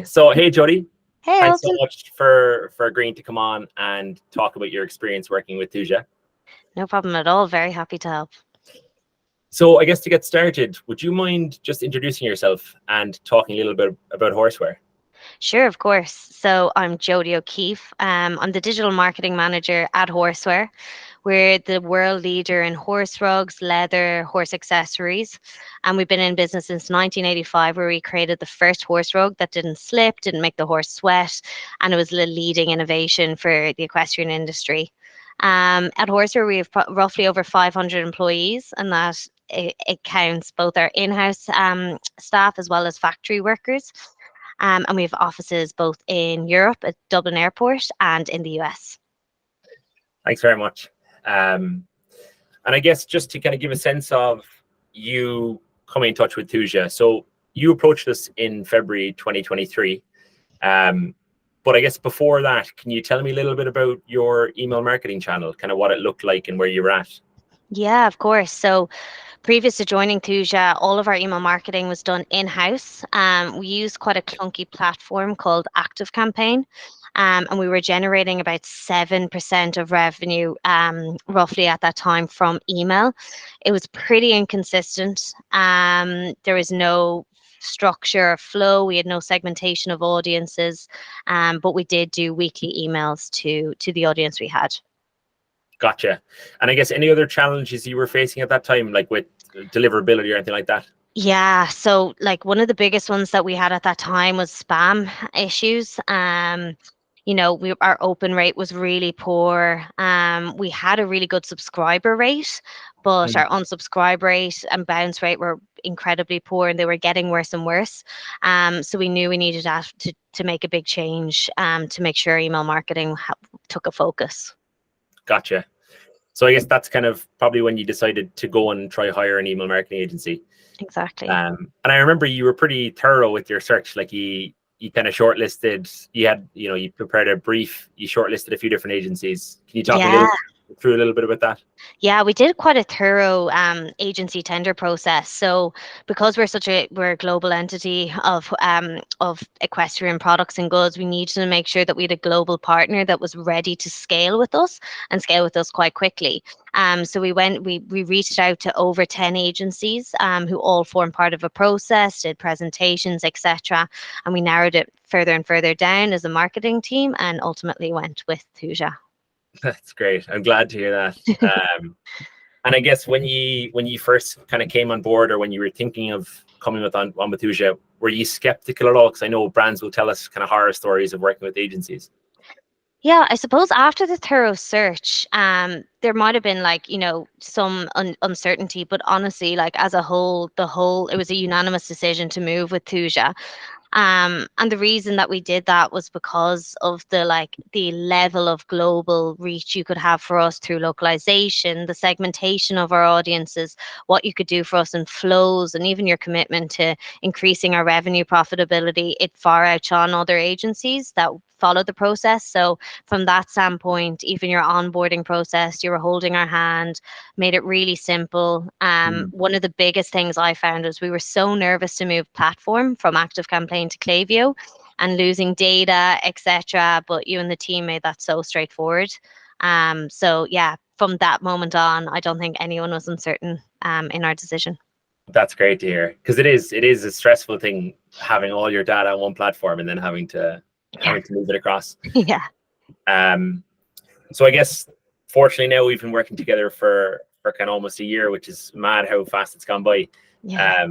So, hey, Jodie, Hey, thanks so Ultan. much for agreeing to come on and talk about your experience working with Thooja. No problem at all. Very happy to help. So, I guess to get started, would you mind just introducing yourself and talking a little bit about Horseware? Sure, of course. So I'm Jodie O'Keeffe. I'm the digital marketing manager at Horseware. We're the world leader in horse rugs, leather, horse accessories. And we've been in business since 1985, where we created the first horse rug that didn't slip, didn't make the horse sweat, and it was the leading innovation for the equestrian industry. At Horseware, we have roughly over 500 employees, and that it counts both our in-house staff as well as factory workers. And we have offices both in Europe at Dublin Airport and in the US. Thanks very much. And I guess just to kind of give a sense of you coming in touch with Thooja. So, you approached us in February 2023. But I guess before that, can you tell me a little bit about your email marketing channel, kind of what it looked like and where you were at? Yeah, of course. So previous to joining Thooja, all of our email marketing was done in-house. We used quite a clunky platform called Active Campaign. And we were generating about 7% of revenue roughly at that time from email. It was pretty inconsistent. There was no structure or flow. We had no segmentation of audiences, but we did do weekly emails to the audience we had. Gotcha. And I guess any other challenges you were facing at that time, like with deliverability or anything like that? Yeah, so like one of the biggest ones that we had at that time was spam issues. Our open rate was really poor. We had a really good subscriber rate, but our unsubscribe rate and bounce rate were incredibly poor, and they were getting worse and worse. So we knew we needed to make a big change to make sure email marketing took a focus. Gotcha. So I guess that's kind of probably when you decided to go and try hire an email marketing agency. Exactly. And I remember you were pretty thorough with your search. Like you kind of shortlisted. You prepared a brief. You shortlisted a few different agencies. Can you talk Yeah. through a little bit about that? Yeah, we did quite a thorough agency tender process. So because we're a global entity of equestrian products and goods, we needed to make sure that we had a global partner that was ready to scale with us and scale with us quite quickly. So we reached out to over 10 agencies who all form part of a process, did presentations, etc. And we narrowed it further and further down as a marketing team and ultimately went with Thooja. That's great. I'm glad to hear that. And I guess when you first kind of came on board, or when you were thinking of coming on with Thooja, were you skeptical at all? Because I know brands will tell us kind of horror stories of working with agencies. Yeah, I suppose after the thorough search, there might have been some uncertainty, but honestly, like as a whole, it was a unanimous decision to move with Thooja. And the reason that we did that was because of the level of global reach you could have for us through localization, the segmentation of our audiences, what you could do for us in flows, and even your commitment to increasing our revenue profitability. It far outshone other agencies that follow the process. So from that standpoint, even your onboarding process, you were holding our hand, made it really simple. One of the biggest things I found is we were so nervous to move platform from Active Campaign to Klaviyo and losing data, etc. But you and the team made that so straightforward. So yeah, from that moment on, I don't think anyone was uncertain in our decision. That's great to hear, because it is a stressful thing having all your data on one platform and then having to move it across. Yeah. So I guess fortunately now we've been working together for kind of almost a year, which is mad how fast it's gone by. Yeah.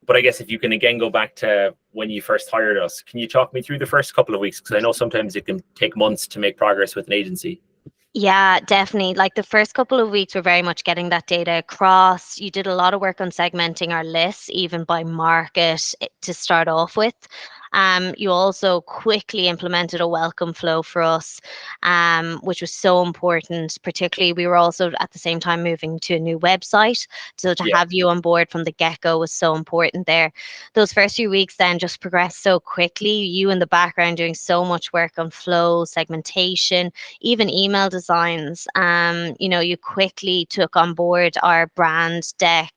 But I guess if you can again go back to when you first hired us, can you talk me through the first couple of weeks? Because I know sometimes it can take months to make progress with an agency. Yeah, definitely. Like the first couple of weeks were very much getting that data across. You did a lot of work on segmenting our lists, even by market to start off with. You also quickly implemented a welcome flow for us, which was so important. Particularly, we were also at the same time moving to a new website. So to have you on board from the get-go was so important there. Those first few weeks then just progressed so quickly. You in the background doing so much work on flow, segmentation, even email designs. You quickly took on board our brand deck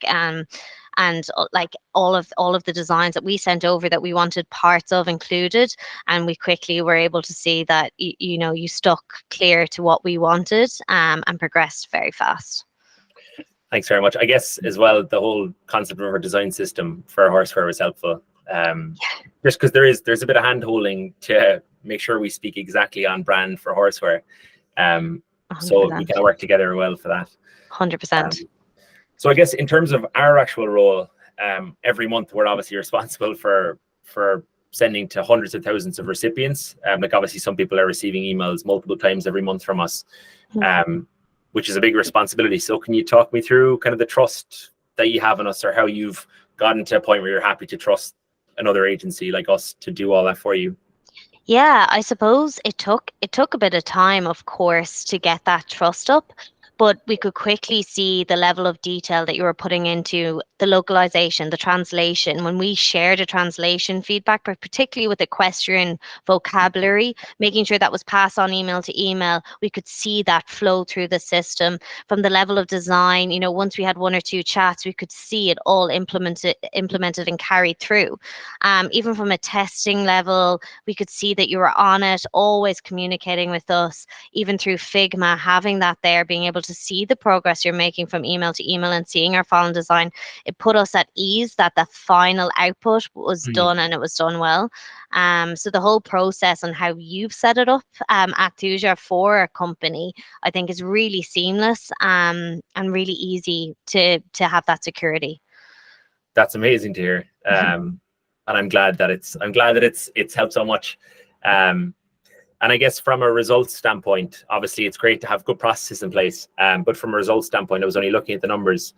and like all of the designs that we sent over that we wanted parts of included, and we quickly were able to see that you stuck clear to what we wanted, and progressed very fast. Thanks very much. I guess as well, the whole concept of our design system for Horseware was helpful. Just because there's a bit of hand holding to make sure we speak exactly on brand for Horseware. So we kind of work together well for that. 100%. So I guess in terms of our actual role, every month we're obviously responsible for sending to hundreds of thousands of recipients. Like obviously some people are receiving emails multiple times every month from us, which is a big responsibility. So can you talk me through kind of the trust that you have in us, or how you've gotten to a point where you're happy to trust another agency like us to do all that for you? Yeah, I suppose it took a bit of time, of course, to get that trust up, but we could quickly see the level of detail that you were putting into the localization, the translation. When we shared a translation feedback, but particularly with equestrian vocabulary, making sure that was passed on email to email, we could see that flow through the system. From the level of design, once we had one or two chats, we could see it all implemented and carried through. Even from a testing level, we could see that you were on it, always communicating with us, even through Figma, having that there, being able to see the progress you're making from email to email and seeing our final design. It put us at ease that the final output was done, and it was done well. So the whole process and how you've set it up at Thooja for a company, I think is really seamless, and really easy to have that security. That's amazing to hear. And I'm glad that it's helped so much. And I guess from a results standpoint, obviously it's great to have good processes in place. But from a results standpoint, I was only looking at the numbers.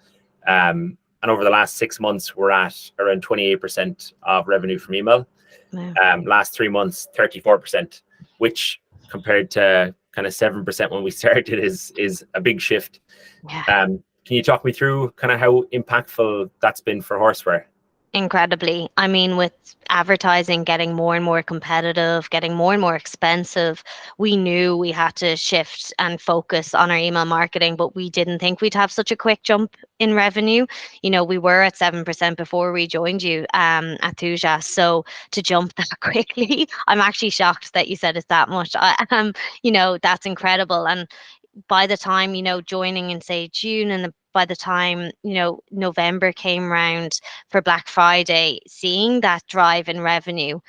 And over the last 6 months, we're at around 28% of revenue from email. Wow. Last 3 months, 34%, which compared to kind of 7% when we started is a big shift. Yeah. Can you talk me through kind of how impactful that's been for Horseware? Incredibly. I mean, with advertising getting more and more competitive, getting more and more expensive, we knew we had to shift and focus on our email marketing, but we didn't think we'd have such a quick jump in revenue. We were at 7% before we joined you at Thooja. So to jump that quickly, I'm actually shocked that you said it's that much. That's incredible. And by the time, joining in say June, and by the time, November came round for Black Friday, seeing that drive in revenue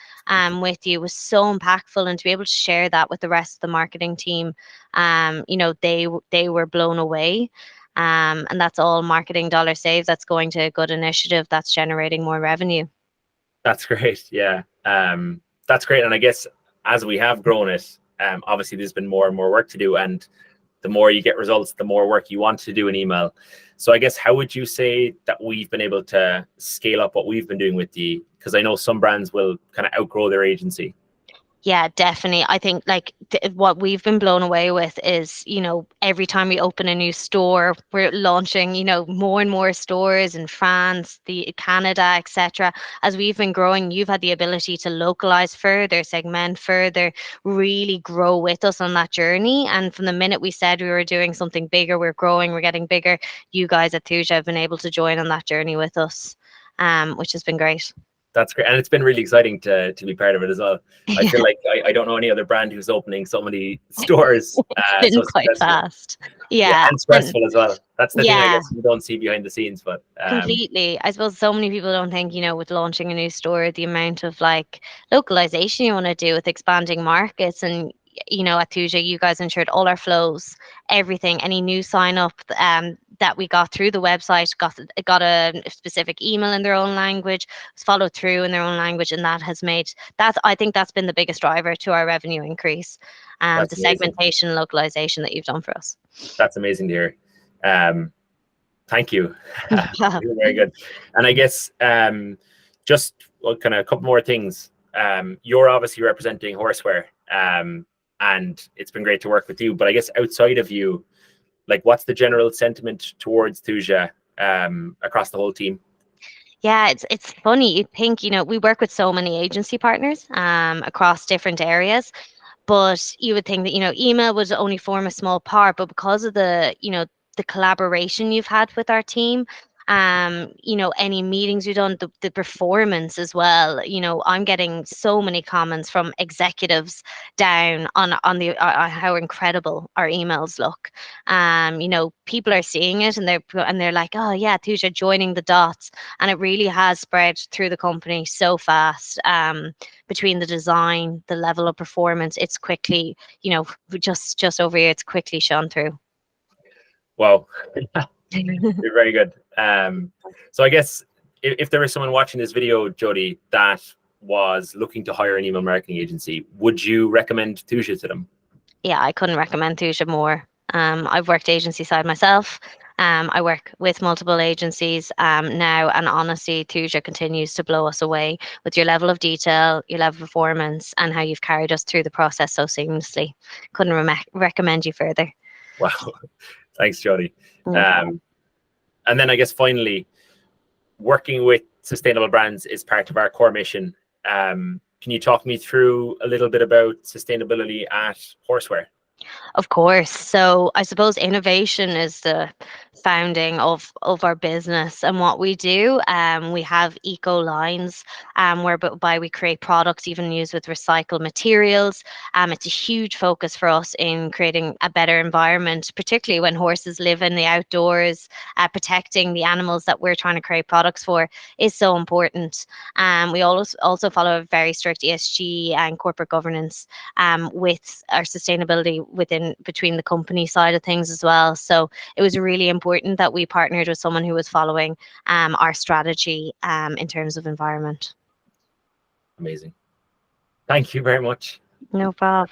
with you was so impactful. And to be able to share that with the rest of the marketing team, they were blown away. And that's all marketing dollar saved. That's going to a good initiative that's generating more revenue. That's great. Yeah. That's great. And I guess as we have grown it, obviously there's been more and more work to do. And the more you get results, the more work you want to do in email. So I guess, how would you say that we've been able to scale up what we've been doing with the, because I know some brands will kind of outgrow their agency. Yeah, definitely. I think like what we've been blown away with is, every time we open a new store, we're launching, more and more stores in France, Canada, etc. As we've been growing, you've had the ability to localize further, segment further, really grow with us on that journey. And from the minute we said we were doing something bigger, we're growing, we're getting bigger, you guys at Thooja have been able to join on that journey with us, which has been great. That's great. And it's been really exciting to be part of it as well. I feel like I don't know any other brand who's opening so many stores. It's been so quite fast. Yeah, Yeah. and stressful as well. That's the thing, I Yeah. guess, you don't see behind the scenes. But Completely. I suppose so many people don't think, with launching a new store, the amount of like localization you want to do with expanding markets. And, at Thooja, you guys ensured all our flows, everything, any new sign up that we got through the website, got a specific email in their own language, was followed through in their own language. And that has made I think that's been the biggest driver to our revenue increase. The segmentation, localization that you've done for us. That's amazing to hear. Thank you. Very good. And I guess just kind of a couple more things. You're obviously representing Horseware, and it's been great to work with you. But I guess outside of you, like, what's the general sentiment towards Thooja across the whole team? Yeah, it's funny. You think, we work with so many agency partners across different areas, but you would think that, email would only form a small part, but because of the collaboration you've had with our team, any meetings we've done, the performance as well. I'm getting so many comments from executives down on the how incredible our emails look. People are seeing it, and they're like, oh yeah, Thooja, joining the dots, and it really has spread through the company so fast. Between the design, the level of performance, it's quickly, just over here, it's quickly shone through. Wow. You're very good. So I guess if there was someone watching this video, Jodie, that was looking to hire an email marketing agency, would you recommend Thooja to them? Yeah, I couldn't recommend Thooja more. I've worked agency side myself. I work with multiple agencies now, and honestly, Thooja continues to blow us away with your level of detail, your level of performance, and how you've carried us through the process so seamlessly. Couldn't recommend you further. Wow. Thanks, Jodie. No and then I guess finally, working with sustainable brands is part of our core mission. Can you talk me through a little bit about sustainability at Horseware? Of course. So I suppose innovation is the founding of our business and what we do. We have eco lines whereby we create products even used with recycled materials. It's a huge focus for us in creating a better environment, particularly when horses live in the outdoors. Protecting the animals that we're trying to create products for is so important. We also follow a very strict ESG and corporate governance with our sustainability between the company side of things as well. So it was really important that we partnered with someone who was following our strategy in terms of environment. Amazing. Thank you very much. No problem.